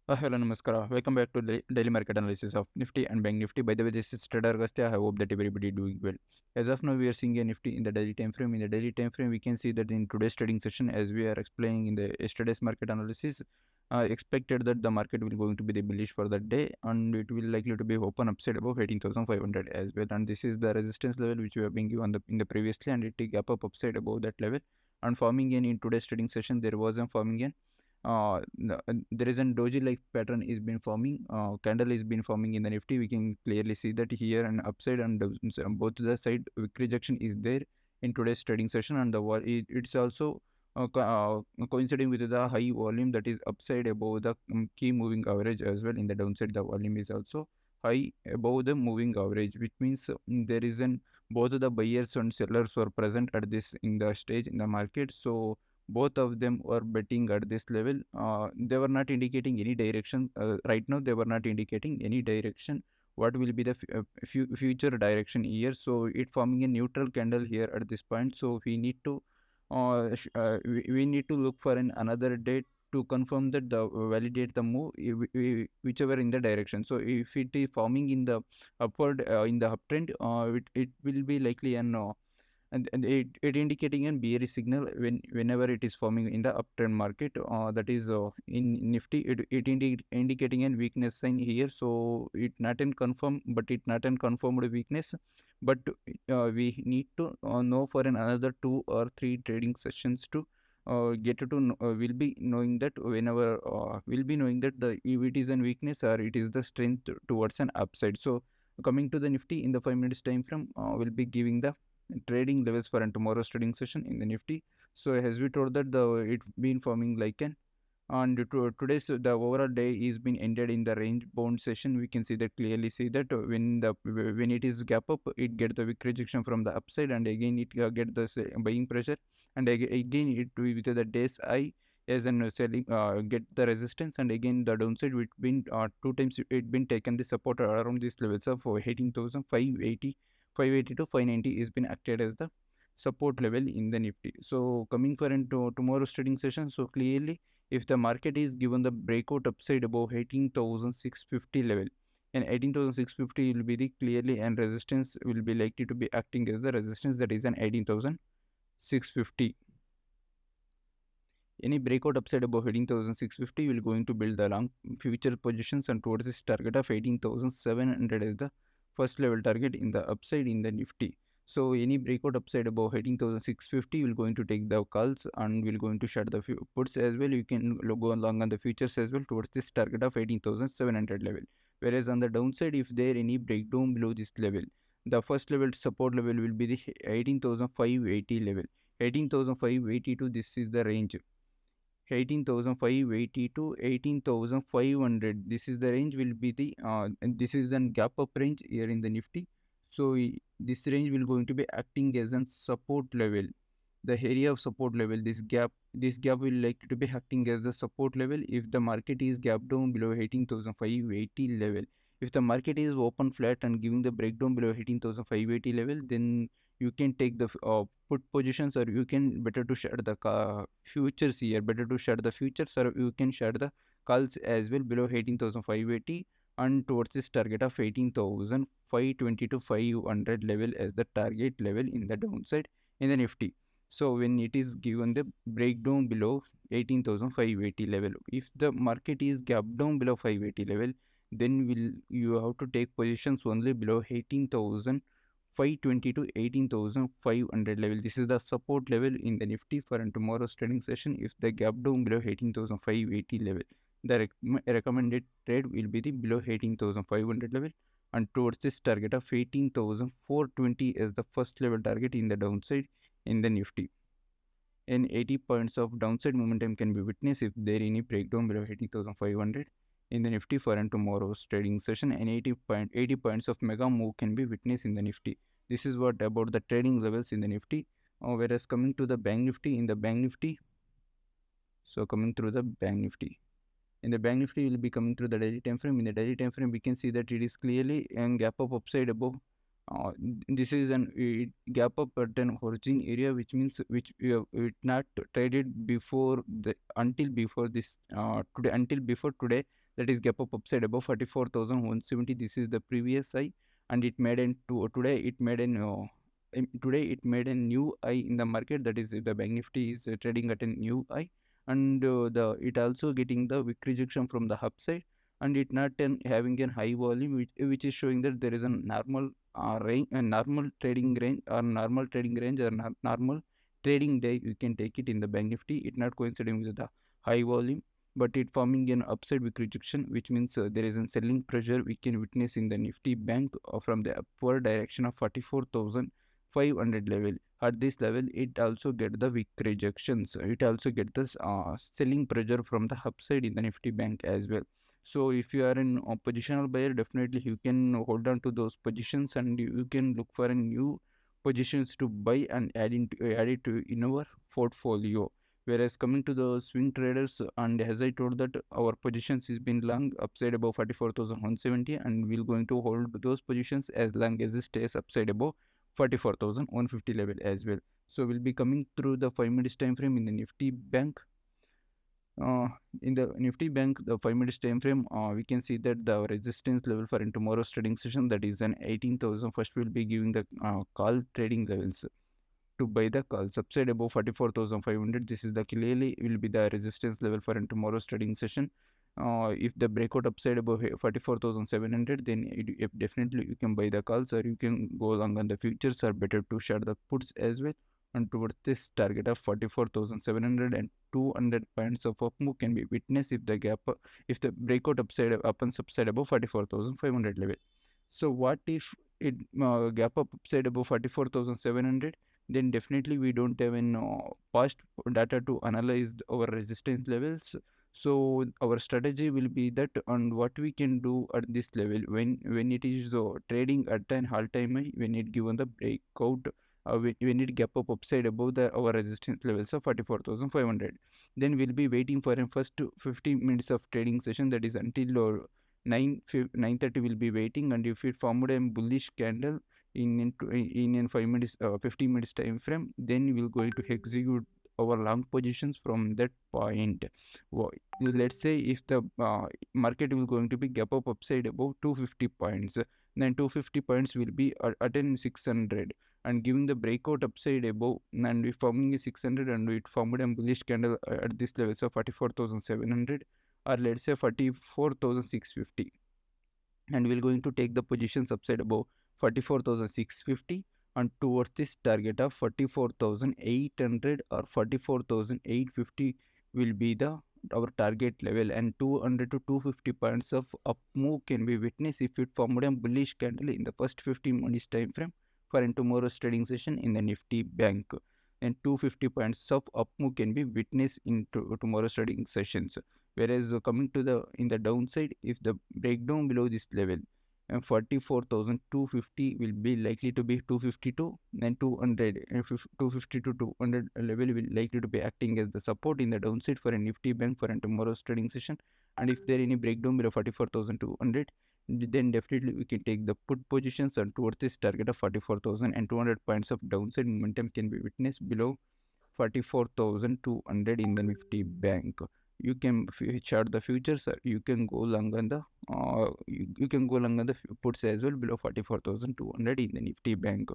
Hello, Namaskara. Welcome back to the daily market analysis of Nifty and Bank Nifty. By the way, this is Trader Agastya. I hope that everybody doing well. As of now, we are seeing a Nifty in the daily time frame. In the daily time frame, we can see that in today's trading session, as we are explaining in the yesterday's market analysis, expected that the market will going to be the bullish for that day, and it will likely to be open upside above 18,500 as well. And this is the resistance level which we have been given in the previously, and it will gap up upside above that level. And forming in today's trading session, there was a forming in there is a doji like pattern is been forming, candle is been forming in the Nifty. We can clearly see that here, and upside and both the side wick rejection is there in today's trading session, and it's also coinciding with the high volume that is upside above the key moving average as well. In the downside, the volume is also high above the moving average, which means there is an both the buyers and sellers were present at this in the stage in the market. So both of them were betting at this level. They were not indicating any direction right now. They were not indicating any direction what will be the future direction here. So it forming a neutral candle here at this point. So we need to we need to look for another date to confirm that the validate the move whichever in the direction. So if it is forming in the upward in the uptrend, it will be likely an and it indicating a bearish signal whenever it is forming in the uptrend market. That is in Nifty, it indicating a weakness sign here. So it not an confirm, but it not an confirmed weakness. But we need to know for another 2 or 3 trading sessions to get to will be knowing that whenever will be knowing that the if it is a weakness or it is the strength towards an upside. So coming to the Nifty in the 5 minutes time frame, will be giving the trading levels for tomorrow's trading session in the Nifty. So as we told that the it been forming like an, and today's the overall day is been ended in the range bound session. We can see that clearly see that when it is gap up, it get the wick rejection from the upside, and again it get the buying pressure, and again it with the day's high as an selling get the resistance, and again the downside which been 2 times it been taken the support around these levels of 18,580 to 590 is been acted as the support level in the Nifty. So coming for into tomorrow's trading session, so clearly if the market is given the breakout upside above 18,650 level, and 18,650 will be the clearly, and resistance will be likely to be acting as the resistance, that is an 18,650. Any breakout upside above 18,650 will going to build the long future positions and towards this target of 18,700 as the first level target in the upside in the Nifty. So any breakout upside above 18,650 will going to take the calls and will going to shut the puts as well. You can go along on the futures as well towards this target of 18,700 level. Whereas on the downside, if there any breakdown below this level, the first level support level will be the 18,580 level. 18,582, this is the range. 18,580 to 18,500, this is the range will be the and this is the gap up range here in the Nifty. So this range will going to be acting as a support level, the area of support level. This gap will likely to be acting as the support level if the market is gap down below 18,580 level. If the market is open flat and giving the breakdown below 18,580 level, then you can take the put positions, or you can better to share the futures here, better to share the futures, or you can share the calls as well below 18,580 and towards this target of 18,520 to 500 level as the target level in the downside in the Nifty. So when it is given the breakdown below 18,580 level, if the market is gap down below 580 level, then will you have to take positions only below 18,520 to 18,500 level. This is the support level in the Nifty for tomorrow's trading session. If the gap down below 18,580 level, the recommended trade will be the below 18,500 level and towards this target of 18,420 as the first level target in the downside in the Nifty. And 80 points of downside momentum can be witnessed if there any breakdown below 18,500 in the Nifty for tomorrow's trading session, and 80 points of mega move can be witnessed in the Nifty. This is what about the trading levels in the Nifty. Whereas coming to the Bank Nifty, in the Bank Nifty, so coming through the Bank Nifty. In the Bank Nifty, will be coming through the daily time frame. In the daily time frame, we can see that it is clearly a gap up upside above This is an gap up at an origin area, which means which it not traded before the until before this today, until before today, that is gap up upside above 44,170. This is the previous high, and it made an today it made an today it made a new high in the market. That is, the bank nifty is trading at a new high, and the it also getting the wick rejection from the upside, and it not having a high volume, which is showing that there is a normal range, a normal trading range, or normal trading day. You can take it in the bank nifty. It not coinciding with the high volume, but it forming an upside wick rejection, which means there is a selling pressure we can witness in the nifty bank from the upward direction of 44,500 level. At this level, it also get the wick rejections. It also get this selling pressure from the upside in the nifty bank as well. So if you are in a positional buyer, definitely you can hold on to those positions, and you can look for a new positions to buy and add it to in our portfolio. Whereas coming to the swing traders, and as I told that our positions is been long upside above 44,170, and we're going to hold those positions as long as it stays upside above 44,150 level as well. So we'll be coming through the 5 minutes time frame in the Nifty bank. In the Nifty bank, the 5 minutes time frame, we can see that the resistance level for in tomorrow's trading session, that is an 18,000. First, we'll be giving the call trading levels to buy the calls upside above 44,500. This is the clearly will be the resistance level for in tomorrow's trading session. If the breakout upside above 44,700, then definitely you can buy the calls, or you can go long on the futures, or better to share the puts as well. And towards this target of 44,700 and 200 points of up move can be witnessed if the gap, if the breakout upside opens upside above 44,500 level. So what if it gap up upside above 44,700? Then definitely we don't have an past data to analyze our resistance levels. So our strategy will be that, on what we can do at this level when it is trading at an all-time high, when it given the breakout, when it gap up upside above our resistance levels of 44,500, then we'll be waiting for a first 15 minutes of trading session, that is until 9:30 will be waiting. And if it formed a bullish candle in 5 minutes 15 minutes time frame, then we'll going to execute our long positions from that point. Let's say if the market will going to be gap up upside above 250 points, then 250 points will be at 600, and giving the breakout upside above, and we forming a 600, and it formed a bullish candle at this level, so 44,700, or let's say 44,650, and we're going to take the positions upside above 44,650 and towards this target of 44,800 or 44,850 will be the our target level, and 200 to 250 points of up move can be witnessed if it formed a bullish candle in the first 15 minutes time frame for in tomorrow's trading session in the Nifty bank, and 250 points of up move can be witnessed in tomorrow's trading sessions. Whereas coming to the in the downside, if the breakdown below this level, and 44,250 will be likely to be 252, and 200 and 250 to 200 level will likely to be acting as the support in the downside for a Nifty bank for a tomorrow's trading session. And if there any breakdown below 44,200, then definitely we can take the put positions, and towards this target of 44,200 points of downside momentum can be witnessed below 44,200 in the Nifty bank. You can chart the futures, you can go long on the you can go long on the puts as well below 44,200 in the Nifty bank.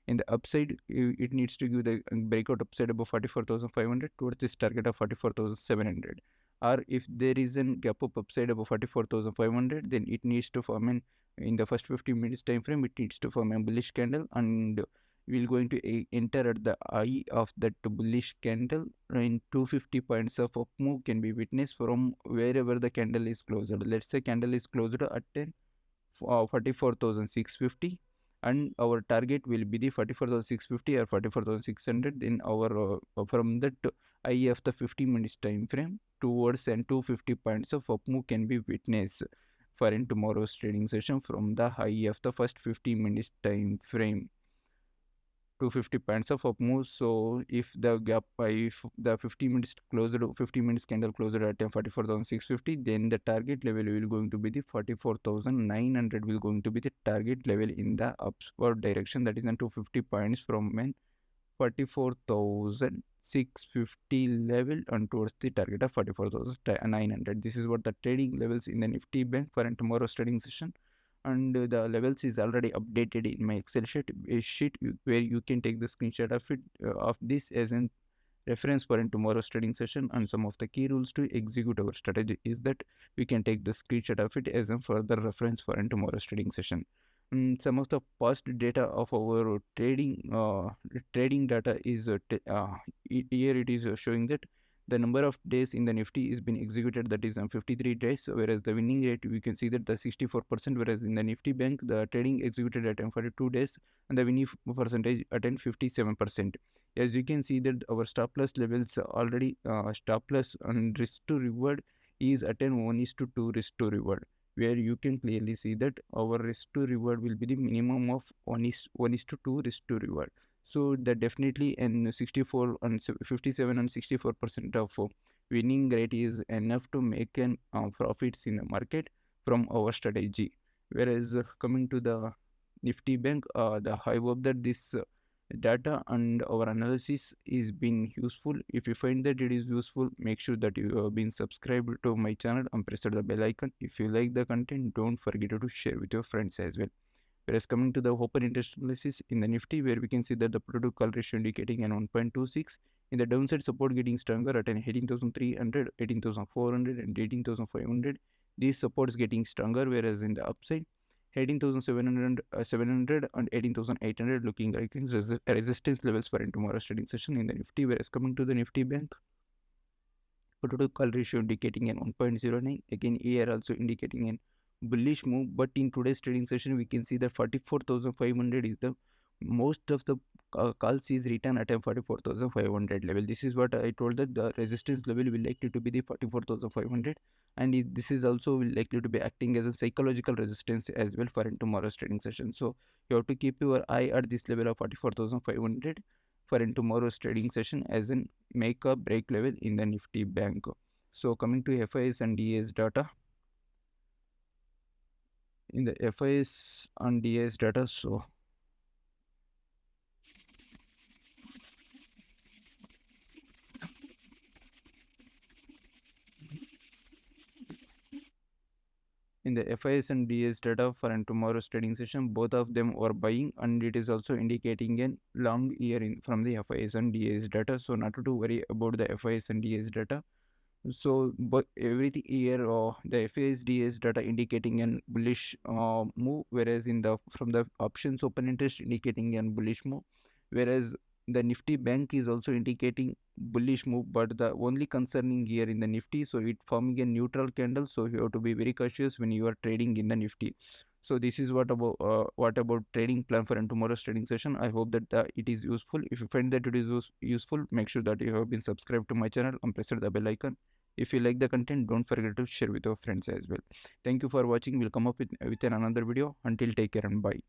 In the upside, it needs to give the breakout upside above 44,500 towards this target of 44,700. Or if there is a gap up upside above 44,500, then it needs to form in the first 15 minutes time frame, it needs to form a bullish candle, and we're going to enter at the eye of that bullish candle, and 250 points of up move can be witnessed from wherever the candle is closed. Let's say candle is closed at 44,650, and our target will be the 44,650 or 44,600. Then our from that eye of the 15 minutes time frame towards, and 250 points of up move can be witnessed for in tomorrow's trading session from the high of the first 15 minutes time frame. 250 points of up move. So if the gap if the 50 minutes closer to 50 minutes candle closer at 44,650, then the target level will going to be the 44,900 will going to be the target level in the upward direction. That is in 250 points from when 44,650 level and towards the target of 44,900. This is what the trading levels in the Nifty bank for tomorrow's trading session. And the levels is already updated in my Excel sheet where you can take the screenshot of it of this as an reference for in tomorrow's trading session. And some of the key rules to execute our strategy is that we can take the screenshot of it as a further reference for in tomorrow's trading session. Some of the past data of our trading data is here it is showing that the number of days in the Nifty is been executed, that is 53 days, whereas the winning rate we can see that the 64%, whereas in the Nifty bank the trading executed at 42 days and the winning percentage at 57%. As you can see that our stop loss levels already stop loss and risk to reward is at 1:2 risk to reward, where you can clearly see that our risk to reward will be the minimum of 1:2 risk to reward. So that definitely in 64 and 57 and 64% of winning rate is enough to make an profits in the market from our strategy. Whereas coming to the Nifty bank, I hope that this data and our analysis is been useful. If you find that it is useful, make sure that you have been subscribed to my channel and press the bell icon. If you like the content, don't forget to share with your friends as well. Whereas coming to the open interest analysis in the Nifty, where we can see that the product call ratio indicating an 1.26, in the downside support getting stronger at an 18,300, 18,400 and 18,500. These supports getting stronger, whereas in the upside 18,700 700 and 18,800 looking like resistance levels for in tomorrow's trading session in the Nifty. Whereas coming to the Nifty bank, total call ratio indicating an 1.09, again here also indicating an bullish move, but in today's trading session we can see that 44,500 is the most of the calls is written at a 44,500 level. This is what I told, that the resistance level will likely to be the 44,500, and this is also likely to be acting as a psychological resistance as well for in tomorrow's trading session. So you have to keep your eye at this level of 44,500 for in tomorrow's trading session as an make a break level in the Nifty bank. So coming to FIS and DAS data, in the FIS and DAS data, so in the FIS and DAS data for tomorrow's trading session, both of them are buying, and it is also indicating a long year in from the FIS and DAS data. So not to worry about the FIS and DAS data. So but everything here the FASDS data indicating an bullish move, whereas in the from the options open interest indicating an bullish move, whereas the Nifty bank is also indicating bullish move, but the only concerning here in the Nifty, so it forming a neutral candle, so you have to be very cautious when you are trading in the Nifty. So this is what about trading plan for tomorrow's trading session. I hope that it is useful. If you find that it is useful, make sure that you have been subscribed to my channel and press the bell icon. If you like the content, don't forget to share with your friends as well. Thank you for watching. We'll come up with another video. Until take care and bye.